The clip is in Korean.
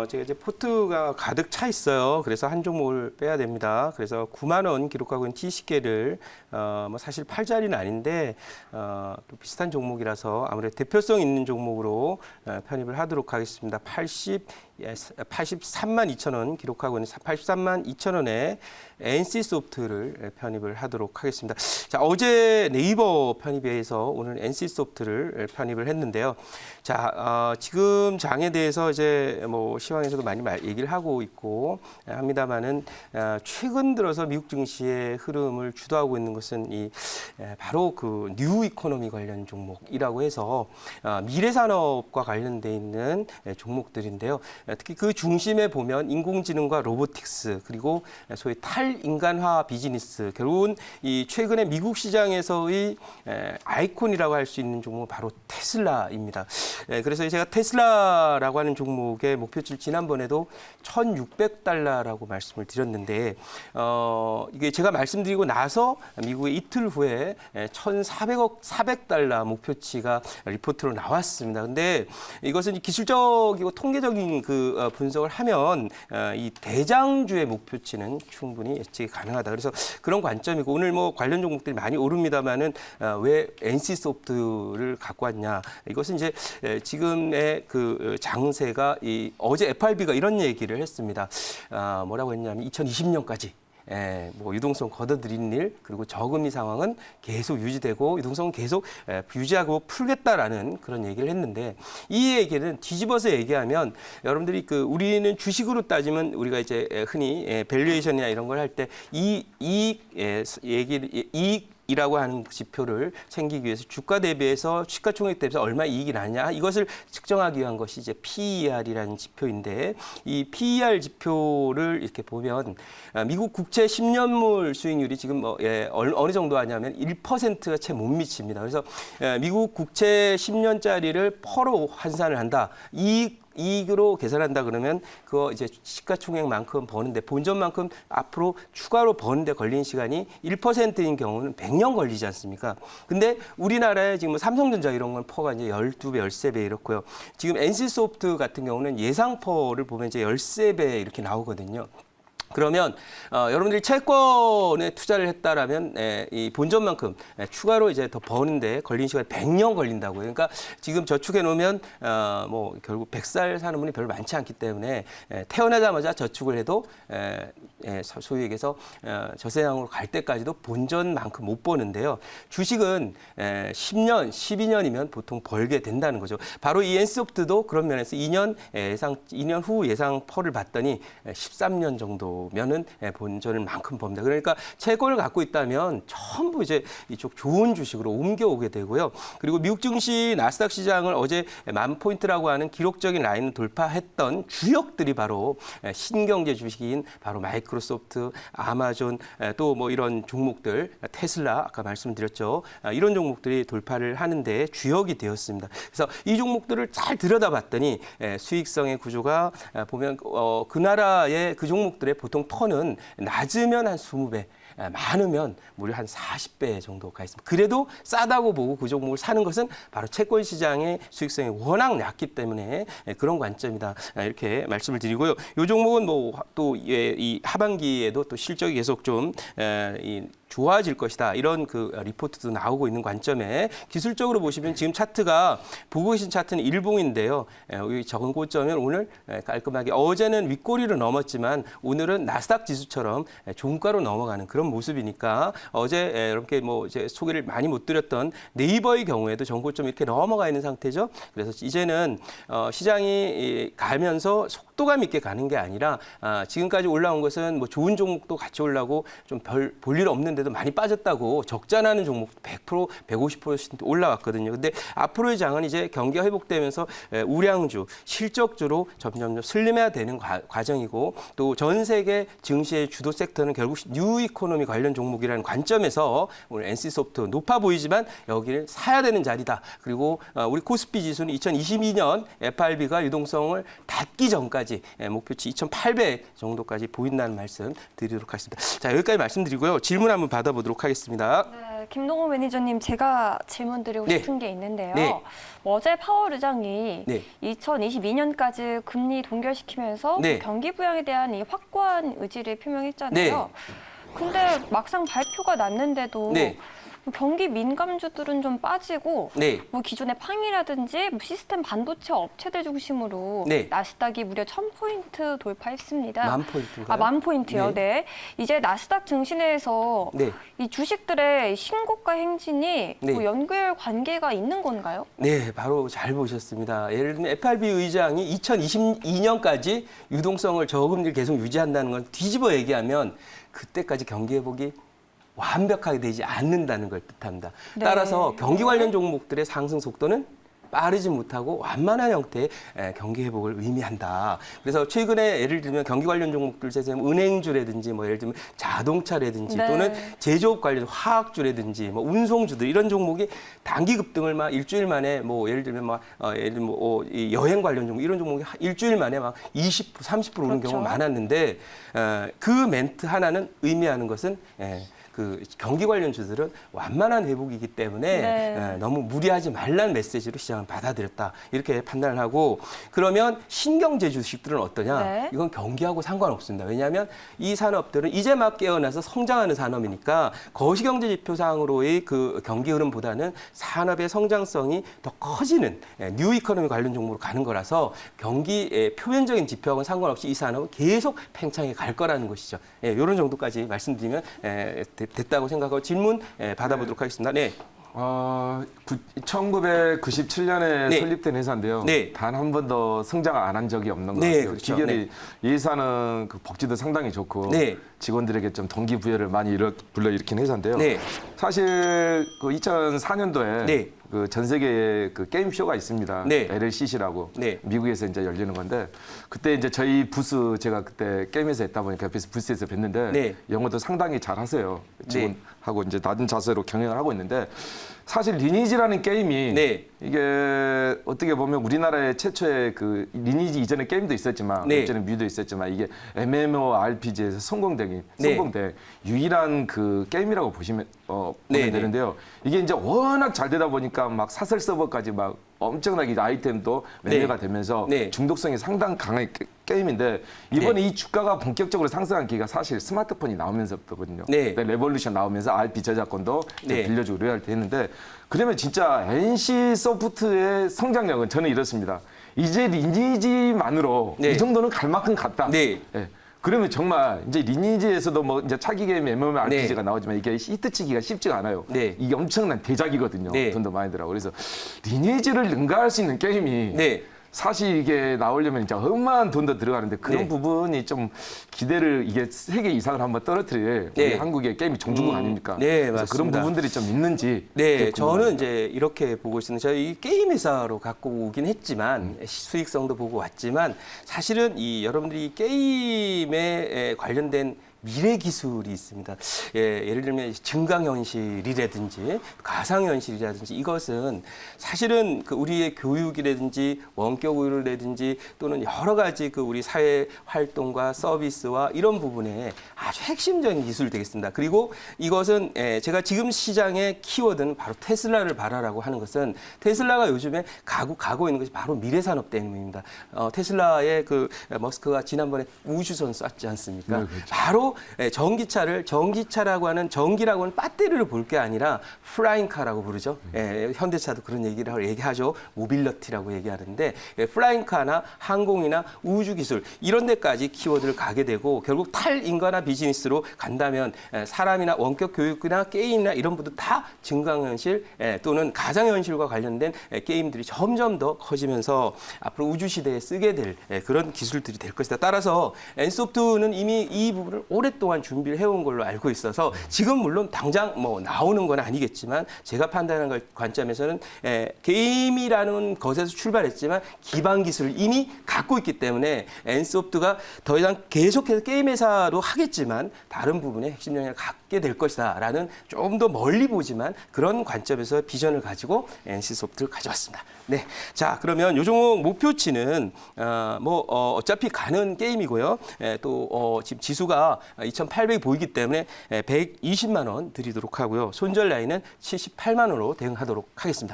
제가 이제 포트가 가득 차 있어요. 그래서 한 종목을 빼야 됩니다. 그래서 9만 원 기록하고 있는 T시계를 뭐 사실 팔 자리는 아닌데 또 비슷한 종목이라서 아무래도 대표성 있는 종목으로 편입을 하도록 하겠습니다. 83만 2천 원 기록하고 있는 83만 2천 원에 NC소프트를 편입을 하도록 하겠습니다. 자, 어제 네이버 편입에 의해서 오늘 NC소프트를 편입을 했는데요. 자, 지금 장에 대해서 이제 뭐 시황에서도 많이 얘기를 하고 있고 합니다만은 최근 들어서 미국 증시의 흐름을 주도하고 있는 것은 이 바로 그 뉴 이코노미 관련 종목이라고 해서 미래 산업과 관련돼 있는 종목들인데요. 특히 그 중심에 보면 인공지능과 로보틱스 그리고 소위 탈인간화 비즈니스 결국은 이 최근에 미국 시장에서의 아이콘이라고 할 수 있는 종목은 바로 테슬라입니다. 그래서 제가 테슬라라고 하는 종목의 목표치를 지난번에도 1,600달러라고 말씀을 드렸는데 이게 제가 말씀드리고 나서 미국의 이틀 후에 400달러 목표치가 리포트로 나왔습니다. 근데 이것은 기술적이고 통계적인 그 분석을 하면 이 대장주의 목표치는 충분히 예측이 가능하다. 그래서 그런 관점이고 오늘 뭐 관련 종목들이 많이 오릅니다만은 왜 NC소프트를 갖고 왔냐? 이것은 이제 지금의 그 장세가 어제 FRB가 이런 얘기를 했습니다. 뭐라고 했냐면 2020년까지 뭐 유동성 걷어들이는 일 그리고 저금리 상황은 계속 유지되고 유동성은 계속 유지하고 풀겠다라는 그런 얘기를 했는데 이 얘기는 뒤집어서 얘기하면 여러분들이 그 우리는 주식으로 따지면 우리가 이제 흔히 밸류에이션이나 이런 걸 할 때 이익이라고 하는 지표를 챙기기 위해서 주가 대비해서 시가총액 대비해서 얼마 이익이 나냐 이것을 측정하기 위한 것이 이제 PER이라는 지표인데 이 PER 지표를 이렇게 보면 미국 국채 10년물 수익률이 지금 어느 정도 하냐면 1%가 채 못 미칩니다. 그래서 미국 국채 10년짜리를 퍼로 환산을 한다. 이익으로 계산한다 그러면 그거 이제 시가총액만큼 버는데 본전만큼 앞으로 추가로 버는데 걸리는 시간이 1%인 경우는 100년 걸리지 않습니까? 근데 우리나라에 지금 삼성전자 이런 건 퍼가 이제 12배, 13배 이렇고요. 지금 NC소프트 같은 경우는 예상 퍼를 보면 이제 13배 이렇게 나오거든요. 그러면 여러분들이 채권에 투자를 했다라면 이 본전만큼 추가로 이제 더 버는데 걸린 시간이 100년 걸린다고요. 그러니까 지금 저축해 놓으면 뭐 결국 100살 사는 분이 별로 많지 않기 때문에 태어나자마자 저축을 해도 소위 얘기해서 저세상으로 갈 때까지도 본전만큼 못 버는데요. 주식은 10년, 12년이면 보통 벌게 된다는 거죠. 바로 이 NC소프트도 그런 면에서 2년 후 예상 퍼를 봤더니 13년 정도면은 본전을 만큼 법니다. 그러니까 채권을 갖고 있다면 전부 이제 이쪽 좋은 주식으로 옮겨오게 되고요. 그리고 미국 증시 나스닥 시장을 어제 10,000포인트라고 하는 기록적인 라인을 돌파했던 주역들이 바로 신경제 주식인 바로 마이크로소프트, 아마존 또 뭐 이런 종목들, 테슬라 아까 말씀드렸죠. 이런 종목들이 돌파를 하는데 주역이 되었습니다. 그래서 이 종목들을 잘 들여다봤더니 수익성의 구조가 보면 그 나라의 그 종목들의 보통 퍼는 낮으면 한 20배. 많으면 무려 한 40배 정도 가 있습니다. 그래도 싸다고 보고 그 종목을 사는 것은 바로 채권 시장의 수익성이 워낙 낮기 때문에 그런 관점이다. 이렇게 말씀을 드리고요. 이 종목은 뭐 또 이 하반기에도 또 실적이 계속 좀 좋아질 것이다. 이런 그 리포트도 나오고 있는 관점에 기술적으로 보시면 지금 차트가 보고 계신 차트는 일봉인데요. 여기 적은 고점은 오늘 깔끔하게 어제는 윗꼬리를 넘었지만 오늘은 나스닥 지수처럼 종가로 넘어가는 그런 모습이니까 어제 이렇게 뭐 이제 소개를 많이 못 드렸던 네이버의 경우에도 전고점 이렇게 넘어가 있는 상태죠. 그래서 이제는 시장이 가면서 속도감 있게 가는 게 아니라 지금까지 올라온 것은 뭐 좋은 종목도 같이 올라오고 좀 별 볼 일 없는데도 많이 빠졌다고 적자나는 종목 100%, 150% 올라왔거든요. 근데 앞으로의 장은 이제 경기가 회복되면서 우량주, 실적주로 점점 슬림해야 되는 과정이고 또 전 세계 증시의 주도 섹터는 결국 뉴 이코노미 관련 종목이라는 관점에서 오늘 NC소프트 높아 보이지만 여기를 사야 되는 자리다. 그리고 우리 코스피 지수는 2022년 FRB가 유동성을 닫기 전까지 목표치 2,800 정도까지 보인다는 말씀 드리도록 하겠습니다. 자, 여기까지 말씀드리고요. 질문 한번 받아보도록 하겠습니다. 네, 김동호 매니저님, 제가 질문드리고 네. 싶은 게 있는데요. 네. 어제 파월 의장이 네. 2022년까지 금리 동결시키면서 네. 경기 부양에 대한 이 확고한 의지를 표명했잖아요. 근데 막상 발표가 났는데도 네. 경기 민감주들은 좀 빠지고 네. 뭐 기존의 팡이라든지 뭐 시스템 반도체 업체들 중심으로 네. 나스닥이 무려 1000포인트 돌파했습니다. 10,000포인트인가요? 10,000포인트요. 네. 이제 나스닥 증시내에서 네. 이 주식들의 신고가 행진이 네. 뭐 연결 관계가 있는 건가요? 네, 바로 잘 보셨습니다. 예를 들면 FRB 의장이 2022년까지 유동성을 저금리를 계속 유지한다는 건 뒤집어 얘기하면 그때까지 경기 회복이 완벽하게 되지 않는다는 걸 뜻합니다. 네. 따라서 경기 관련 종목들의 상승 속도는 빠르지 못하고 완만한 형태의 경기 회복을 의미한다. 그래서 최근에 예를 들면 경기 관련 종목들 세세면 은행주라든지 뭐 예를 들면 자동차라든지 네. 또는 제조업 관련 화학주라든지 뭐 운송주들 이런 종목이 단기 급등을 막 일주일 만에 뭐 예를 들면 막 예를 들면 이 여행 관련 종목 이런 종목이 일주일 만에 막 20%, 30% 오는 그렇죠. 경우가 많았는데 그 멘트 하나는 의미하는 것은 그 경기 관련 주들은 완만한 회복이기 때문에 네. 너무 무리하지 말라는 메시지로 시장을 받아들였다. 이렇게 판단을 하고 그러면 신경제 주식들은 어떠냐? 네. 이건 경기하고 상관없습니다. 왜냐하면 이 산업들은 이제 막 깨어나서 성장하는 산업이니까 거시경제 지표상으로의 그 경기 흐름보다는 산업의 성장성이 더 커지는 뉴 이코노미 관련 종목으로 가는 거라서 경기의 표면적인 지표하고는 상관없이 이 산업은 계속 팽창해 갈 거라는 것이죠. 이런 정도까지 말씀드리면 됐다고 생각하고 질문 받아보도록 하겠습니다. 네. 1997년에 네. 설립된 회사인데요. 네. 단 한 번도 성장 안 한 적이 없는 것 네, 같아요. 그렇죠. 기결이 이 회사는 그 복지도 상당히 좋고 네. 직원들에게 좀 동기부여를 많이 불러일으킨 회사인데요. 네. 사실 그 2004년도에 네. 그 전 세계에 그 게임 쇼가 있습니다. 네. LLCC라고 네. 미국에서 이제 열리는 건데 그때 이제 저희 부스 제가 그때 게임에서 했다 보니까 옆에서 부스에서 뵀는데 네. 영어도 상당히 잘하세요. 네. 직원하고 이제 낮은 자세로 경영을 하고 있는데 사실 리니지라는 게임이 네. 이게 어떻게 보면 우리나라의 최초의 그 리니지 이전에 게임도 있었지만 네. 이전에 뮤도 있었지만 이게 MMORPG에서 성공된 네. 유일한 그 게임이라고 보시면 보면 네, 되는데요. 이게 이제 워낙 잘 되다 보니까 막 사설 서버까지 막 엄청나게 아이템도 매매가 되면서 네. 중독성이 상당히 강한 게임인데 이번에 네. 이 주가가 본격적으로 상승한 계기가 사실 스마트폰이 나오면서부터거든요. 네. 레볼루션 나오면서 RP 저작권도 네. 빌려주고 로열티 했는데 그러면 진짜 NC 소프트의 성장력은 저는 이렇습니다. 이제 리니지만으로 네. 이 정도는 갈 만큼 갔다. 네. 예. 그러면 정말 이제 리니지에서도 뭐 이제 차기 게임 MMORPG가 네. 나오지만 이게 히트치기가 쉽지가 않아요. 네. 이게 엄청난 대작이거든요. 네. 돈도 많이 들어가고. 그래서 리니지를 능가할 수 있는 게임이 네. 사실 이게 나오려면 진짜 어마어마한 돈도 들어가는데 그런 네. 부분이 좀 기대를 이게 세계 이상을 한번 떨어뜨릴 우리 네. 한국의 게임이 종주국 아닙니까? 네, 그래서 그런 맞습니다. 부분들이 좀 있는지. 네, 그게 저는 궁금합니다. 이제 이렇게 보고 있습니다. 저희 게임 회사로 갖고 오긴 했지만 수익성도 보고 왔지만 사실은 이 여러분들이 게임에 관련된 미래 기술이 있습니다. 예를 들면 증강현실이라든지 가상현실이라든지 이것은 사실은 그 우리의 교육이라든지 원격 의료라든지 또는 여러 가지 그 우리 사회 활동과 서비스와 이런 부분에 아주 핵심적인 기술이 되겠습니다. 그리고 이것은 제가 지금 시장의 키워드는 바로 테슬라를 봐라라고 하는 것은 테슬라가 요즘에 가고 있는 것이 바로 미래산업 때문입니다. 테슬라의 그 머스크가 지난번에 우주선 쐈지 않습니까? 네, 그렇죠. 바로 전기차라고 하는 전기라고 하는 배터리를 볼 게 아니라 플라잉카라고 부르죠. 현대차도 그런 얘기하죠. 모빌리티라고 얘기하는데 플라잉카나 항공이나 우주 기술 이런 데까지 키워드를 가게 되고 결국 탈인간화 비즈니스로 간다면 사람이나 원격 교육이나 게임이나 이런 부분 다 증강현실 또는 가상현실과 관련된 게임들이 점점 더 커지면서 앞으로 우주 시대에 쓰게 될 그런 기술들이 될 것이다. 따라서 엔소프트는 이미 이 부분을 오랫동안 준비를 해온 걸로 알고 있어서 지금 물론 당장 뭐 나오는 건 아니겠지만 제가 판단하는 관점에서는 게임이라는 것에서 출발했지만 기반 기술을 이미 갖고 있기 때문에 엔소프트가 더 이상 계속해서 게임 회사로 하겠지만 하지만 다른 부분에 핵심 영향을 갖게 될 것이다라는 좀 더 멀리 보지만 그런 관점에서 비전을 가지고 NC소프트를 가져왔습니다. 네, 자 그러면 요 종목 목표치는 어차피 가는 게임이고요. 또 지금 지수가 2,800이 보이기 때문에 120만 원 드리도록 하고요. 손절 라인은 78만 원으로 대응하도록 하겠습니다.